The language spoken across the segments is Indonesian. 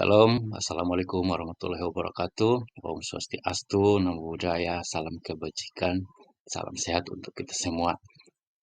Shalom, Assalamualaikum warahmatullahi wabarakatuh. Om Swastiastu, Namo Buddhaya, salam kebajikan, salam sehat untuk kita semua.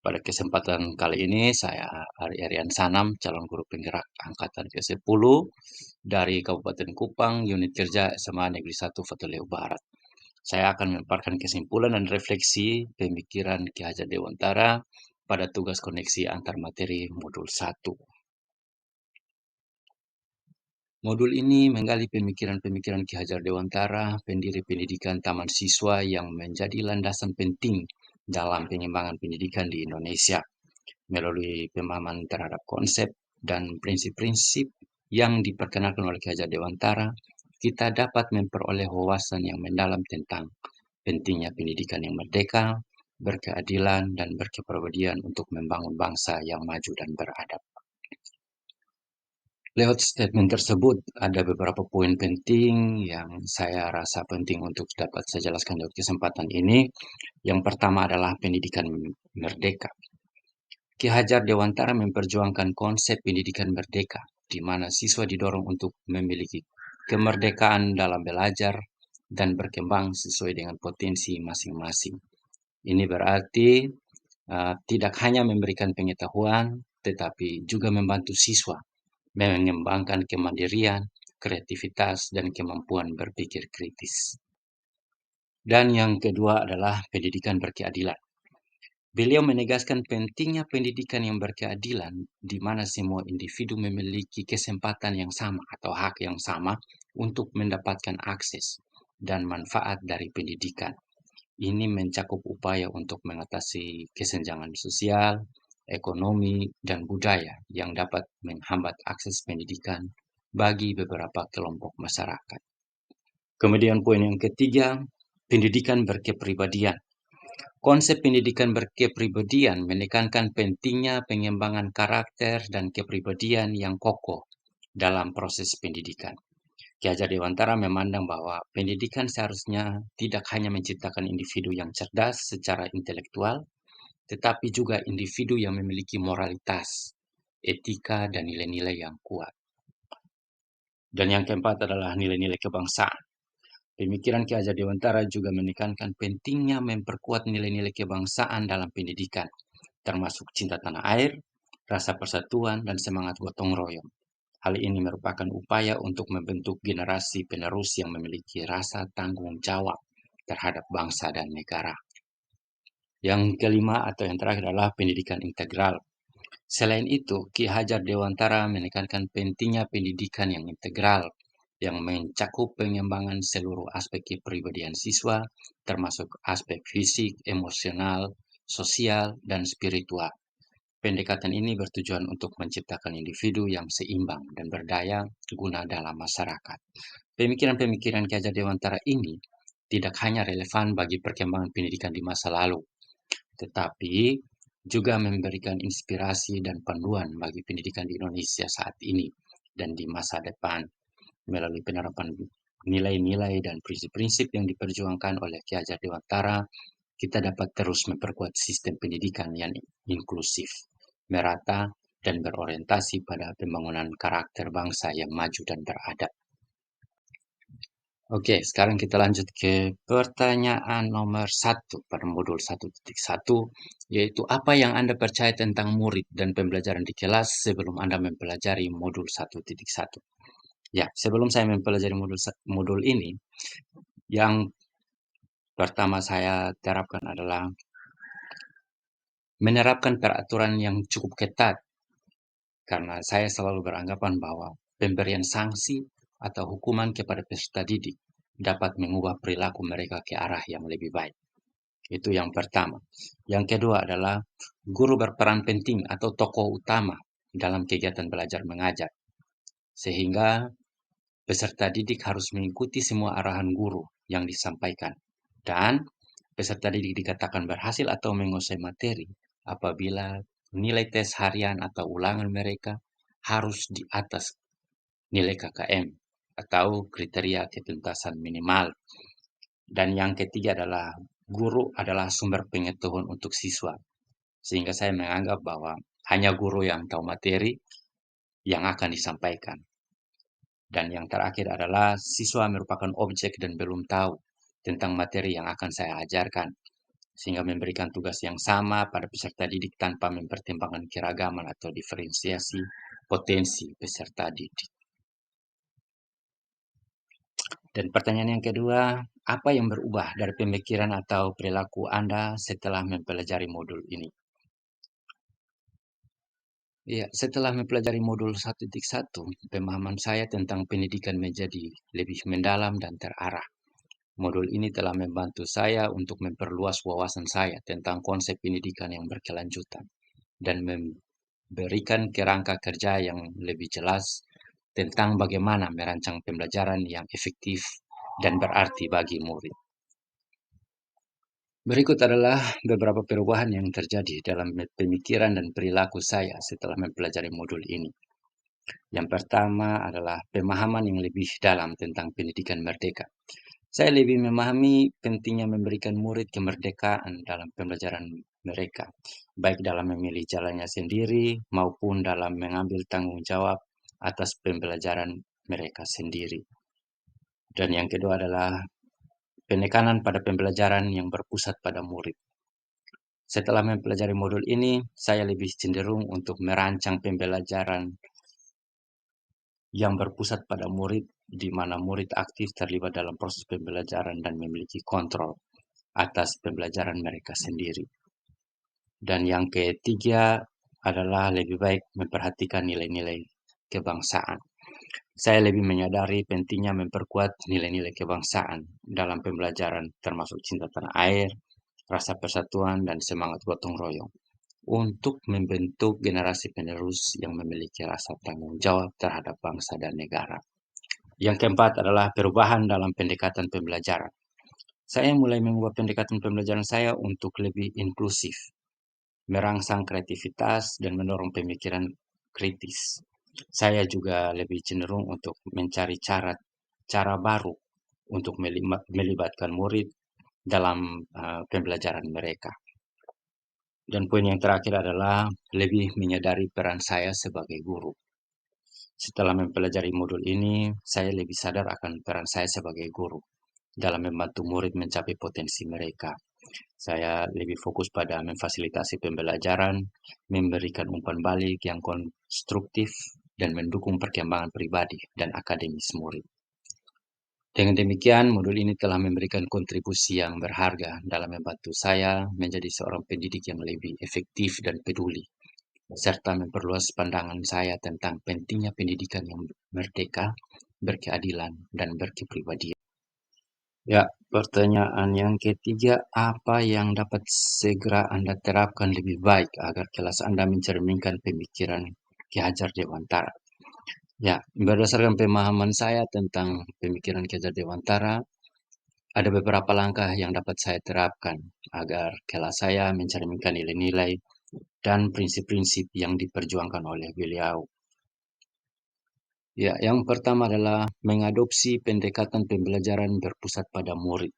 Pada kesempatan kali ini, saya Ari Aryan Sanam, calon guru penggerak angkatan ke-10 dari Kabupaten Kupang, unit kerja SMA Negeri 1 Fatuleu Barat. Saya akan memaparkan kesimpulan dan refleksi pemikiran Ki Hajar Dewantara pada tugas koneksi antar materi modul 1. Modul ini menggali pemikiran-pemikiran Ki Hajar Dewantara, pendiri pendidikan taman siswa yang menjadi landasan penting dalam pengembangan pendidikan di Indonesia. Melalui pemahaman terhadap konsep dan prinsip-prinsip yang diperkenalkan oleh Ki Hajar Dewantara, kita dapat memperoleh wawasan yang mendalam tentang pentingnya pendidikan yang merdeka, berkeadilan, dan berkepribadian untuk membangun bangsa yang maju dan beradab. Lewat statement tersebut, ada beberapa poin penting yang saya rasa penting untuk dapat saya jelaskan lewat kesempatan ini. Yang pertama adalah pendidikan merdeka. Ki Hajar Dewantara memperjuangkan konsep pendidikan merdeka, di mana siswa didorong untuk memiliki kemerdekaan dalam belajar dan berkembang sesuai dengan potensi masing-masing. Ini berarti tidak hanya memberikan pengetahuan, tetapi juga membantu siswa mengembangkan kemandirian, kreativitas, dan kemampuan berpikir kritis. Dan yang kedua adalah pendidikan berkeadilan. Beliau menegaskan pentingnya pendidikan yang berkeadilan, di mana semua individu memiliki kesempatan yang sama atau hak yang sama untuk mendapatkan akses dan manfaat dari pendidikan. Ini mencakup upaya untuk mengatasi kesenjangan sosial, ekonomi, dan budaya yang dapat menghambat akses pendidikan bagi beberapa kelompok masyarakat. Kemudian poin yang ketiga, pendidikan berkepribadian. Konsep pendidikan berkepribadian menekankan pentingnya pengembangan karakter dan kepribadian yang kokoh dalam proses pendidikan. Ki Hajar Dewantara memandang bahwa pendidikan seharusnya tidak hanya menciptakan individu yang cerdas secara intelektual, tetapi juga individu yang memiliki moralitas, etika, dan nilai-nilai yang kuat. Dan yang keempat adalah nilai-nilai kebangsaan. Pemikiran Ki Hajar Dewantara juga menekankan pentingnya memperkuat nilai-nilai kebangsaan dalam pendidikan, termasuk cinta tanah air, rasa persatuan, dan semangat gotong royong. Hal ini merupakan upaya untuk membentuk generasi penerus yang memiliki rasa tanggung jawab terhadap bangsa dan negara. Yang kelima atau yang terakhir adalah pendidikan integral. Selain itu, Ki Hajar Dewantara menekankan pentingnya pendidikan yang integral, yang mencakup pengembangan seluruh aspek kepribadian siswa, termasuk aspek fisik, emosional, sosial, dan spiritual. Pendekatan ini bertujuan untuk menciptakan individu yang seimbang dan berdaya guna dalam masyarakat. Pemikiran-pemikiran Ki Hajar Dewantara ini tidak hanya relevan bagi perkembangan pendidikan di masa lalu, tetapi juga memberikan inspirasi dan panduan bagi pendidikan di Indonesia saat ini dan di masa depan. Melalui penerapan nilai-nilai dan prinsip-prinsip yang diperjuangkan oleh Ki Hajar Dewantara, kita dapat terus memperkuat sistem pendidikan yang inklusif, merata, dan berorientasi pada pembangunan karakter bangsa yang maju dan beradab. Oke, sekarang kita lanjut ke pertanyaan nomor 1 pada modul 1.1, yaitu apa yang Anda percaya tentang murid dan pembelajaran di kelas sebelum Anda mempelajari modul 1.1. Ya, sebelum saya mempelajari modul ini, yang pertama saya terapkan adalah menerapkan peraturan yang cukup ketat, karena saya selalu beranggapan bahwa pemberian sanksi atau hukuman kepada peserta didik dapat mengubah perilaku mereka ke arah yang lebih baik. Itu yang pertama. Yang kedua adalah guru berperan penting atau tokoh utama dalam kegiatan belajar mengajar, sehingga peserta didik harus mengikuti semua arahan guru yang disampaikan. Dan peserta didik dikatakan berhasil atau menguasai materi apabila nilai tes harian atau ulangan mereka harus di atas nilai KKM atau kriteria ketuntasan minimal. Dan yang ketiga adalah guru adalah sumber pengetahuan untuk siswa. Sehingga saya menganggap bahwa hanya guru yang tahu materi yang akan disampaikan. Dan yang terakhir adalah siswa merupakan objek dan belum tahu tentang materi yang akan saya ajarkan, sehingga memberikan tugas yang sama pada peserta didik tanpa mempertimbangkan keragaman atau diferensiasi potensi peserta didik. Dan pertanyaan yang kedua, apa yang berubah dari pemikiran atau perilaku Anda setelah mempelajari modul ini? Ya, setelah mempelajari modul 1.1, pemahaman saya tentang pendidikan menjadi lebih mendalam dan terarah. Modul ini telah membantu saya untuk memperluas wawasan saya tentang konsep pendidikan yang berkelanjutan dan memberikan kerangka kerja yang lebih jelas tentang bagaimana merancang pembelajaran yang efektif dan berarti bagi murid. Berikut adalah beberapa perubahan yang terjadi dalam pemikiran dan perilaku saya setelah mempelajari modul ini. Yang pertama adalah pemahaman yang lebih dalam tentang pendidikan merdeka. Saya lebih memahami pentingnya memberikan murid kemerdekaan dalam pembelajaran mereka, baik dalam memilih jalannya sendiri maupun dalam mengambil tanggung jawab atas pembelajaran mereka sendiri. Dan yang kedua adalah penekanan pada pembelajaran yang berpusat pada murid. Setelah mempelajari modul ini, saya lebih cenderung untuk merancang pembelajaran yang berpusat pada murid, di mana murid aktif terlibat dalam proses pembelajaran dan memiliki kontrol atas pembelajaran mereka sendiri. Dan yang ketiga adalah lebih baik memperhatikan nilai-nilai kebangsaan. Saya lebih menyadari pentingnya memperkuat nilai-nilai kebangsaan dalam pembelajaran, termasuk cinta tanah air, rasa persatuan, dan semangat gotong royong, untuk membentuk generasi penerus yang memiliki rasa tanggung jawab terhadap bangsa dan negara. Yang keempat adalah perubahan dalam pendekatan pembelajaran. Saya mulai mengubah pendekatan pembelajaran saya untuk lebih inklusif, merangsang kreativitas, dan mendorong pemikiran kritis. Saya juga lebih cenderung untuk mencari cara baru untuk melibatkan murid dalam pembelajaran mereka. Dan poin yang terakhir adalah lebih menyadari peran saya sebagai guru. Setelah mempelajari modul ini, saya lebih sadar akan peran saya sebagai guru dalam membantu murid mencapai potensi mereka. Saya lebih fokus pada memfasilitasi pembelajaran, memberikan umpan balik yang konstruktif, dan mendukung perkembangan pribadi dan akademis murid. Dengan demikian, modul ini telah memberikan kontribusi yang berharga dalam membantu saya menjadi seorang pendidik yang lebih efektif dan peduli, serta memperluas pandangan saya tentang pentingnya pendidikan yang merdeka, berkeadilan, dan berkepribadian. Ya, pertanyaan yang ketiga, apa yang dapat segera Anda terapkan lebih baik agar kelas Anda mencerminkan pemikiran Ki Hajar Dewantara? Ya, berdasarkan pemahaman saya tentang pemikiran Ki Hajar Dewantara, ada beberapa langkah yang dapat saya terapkan agar kelas saya mencerminkan nilai-nilai dan prinsip-prinsip yang diperjuangkan oleh beliau. Ya, yang pertama adalah mengadopsi pendekatan pembelajaran berpusat pada murid.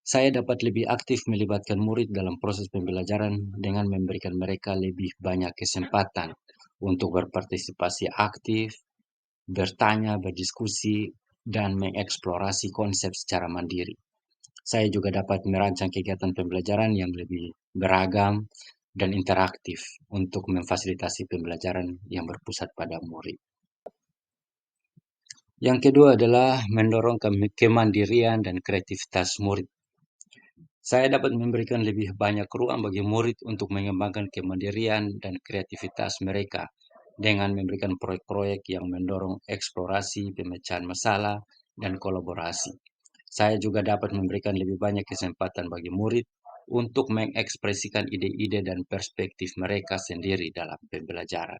Saya dapat lebih aktif melibatkan murid dalam proses pembelajaran dengan memberikan mereka lebih banyak kesempatan untuk berpartisipasi aktif, bertanya, berdiskusi, dan mengeksplorasi konsep secara mandiri. Saya juga dapat merancang kegiatan pembelajaran yang lebih beragam dan interaktif untuk memfasilitasi pembelajaran yang berpusat pada murid. Yang kedua adalah mendorong kemandirian dan kreativitas murid. Saya dapat memberikan lebih banyak ruang bagi murid untuk mengembangkan kemandirian dan kreativitas mereka dengan memberikan proyek-proyek yang mendorong eksplorasi, pemecahan masalah, dan kolaborasi. Saya juga dapat memberikan lebih banyak kesempatan bagi murid untuk mengekspresikan ide-ide dan perspektif mereka sendiri dalam pembelajaran.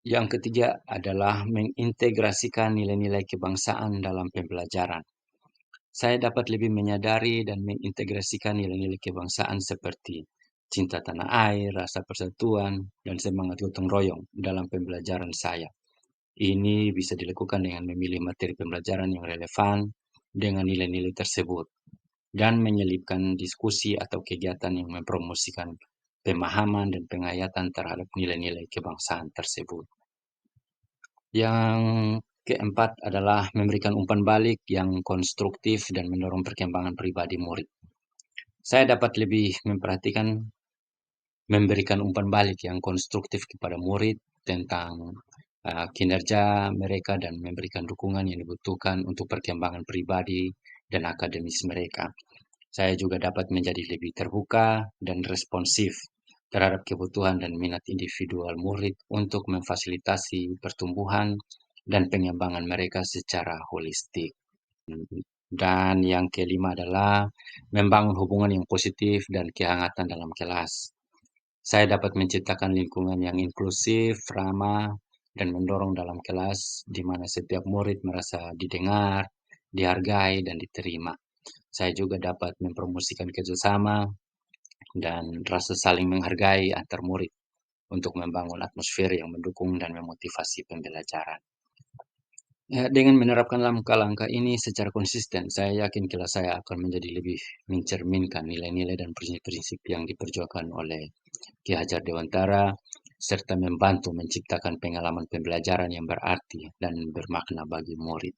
Yang ketiga adalah mengintegrasikan nilai-nilai kebangsaan dalam pembelajaran. Saya dapat lebih menyadari dan mengintegrasikan nilai-nilai kebangsaan seperti cinta tanah air, rasa persatuan, dan semangat gotong royong dalam pembelajaran saya. Ini bisa dilakukan dengan memilih materi pembelajaran yang relevan dengan nilai-nilai tersebut dan menyelipkan diskusi atau kegiatan yang mempromosikan pemahaman dan penghayatan terhadap nilai-nilai kebangsaan tersebut. Yang Keempat adalah memberikan umpan balik yang konstruktif dan mendorong perkembangan pribadi murid. Saya dapat lebih memperhatikan memberikan umpan balik yang konstruktif kepada murid tentang kinerja mereka dan memberikan dukungan yang dibutuhkan untuk perkembangan pribadi dan akademis mereka. Saya juga dapat menjadi lebih terbuka dan responsif terhadap kebutuhan dan minat individual murid untuk memfasilitasi pertumbuhan dan pengembangan mereka secara holistik. Dan yang kelima adalah membangun hubungan yang positif dan kehangatan dalam kelas. Saya dapat menciptakan lingkungan yang inklusif, ramah, dan mendorong dalam kelas di mana setiap murid merasa didengar, dihargai, dan diterima. Saya juga dapat mempromosikan kerjasama dan rasa saling menghargai antar murid untuk membangun atmosfer yang mendukung dan memotivasi pembelajaran. Ya, dengan menerapkan langkah-langkah ini secara konsisten, saya yakin kelas saya akan menjadi lebih mencerminkan nilai-nilai dan prinsip-prinsip yang diperjuangkan oleh Ki Hajar Dewantara, serta membantu menciptakan pengalaman pembelajaran yang berarti dan bermakna bagi murid.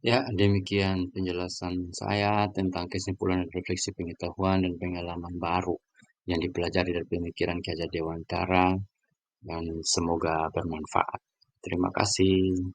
Ya, demikian penjelasan saya tentang kesimpulan refleksi pengetahuan dan pengalaman baru yang dipelajari dari pemikiran Ki Hajar Dewantara dan semoga bermanfaat. Terima kasih.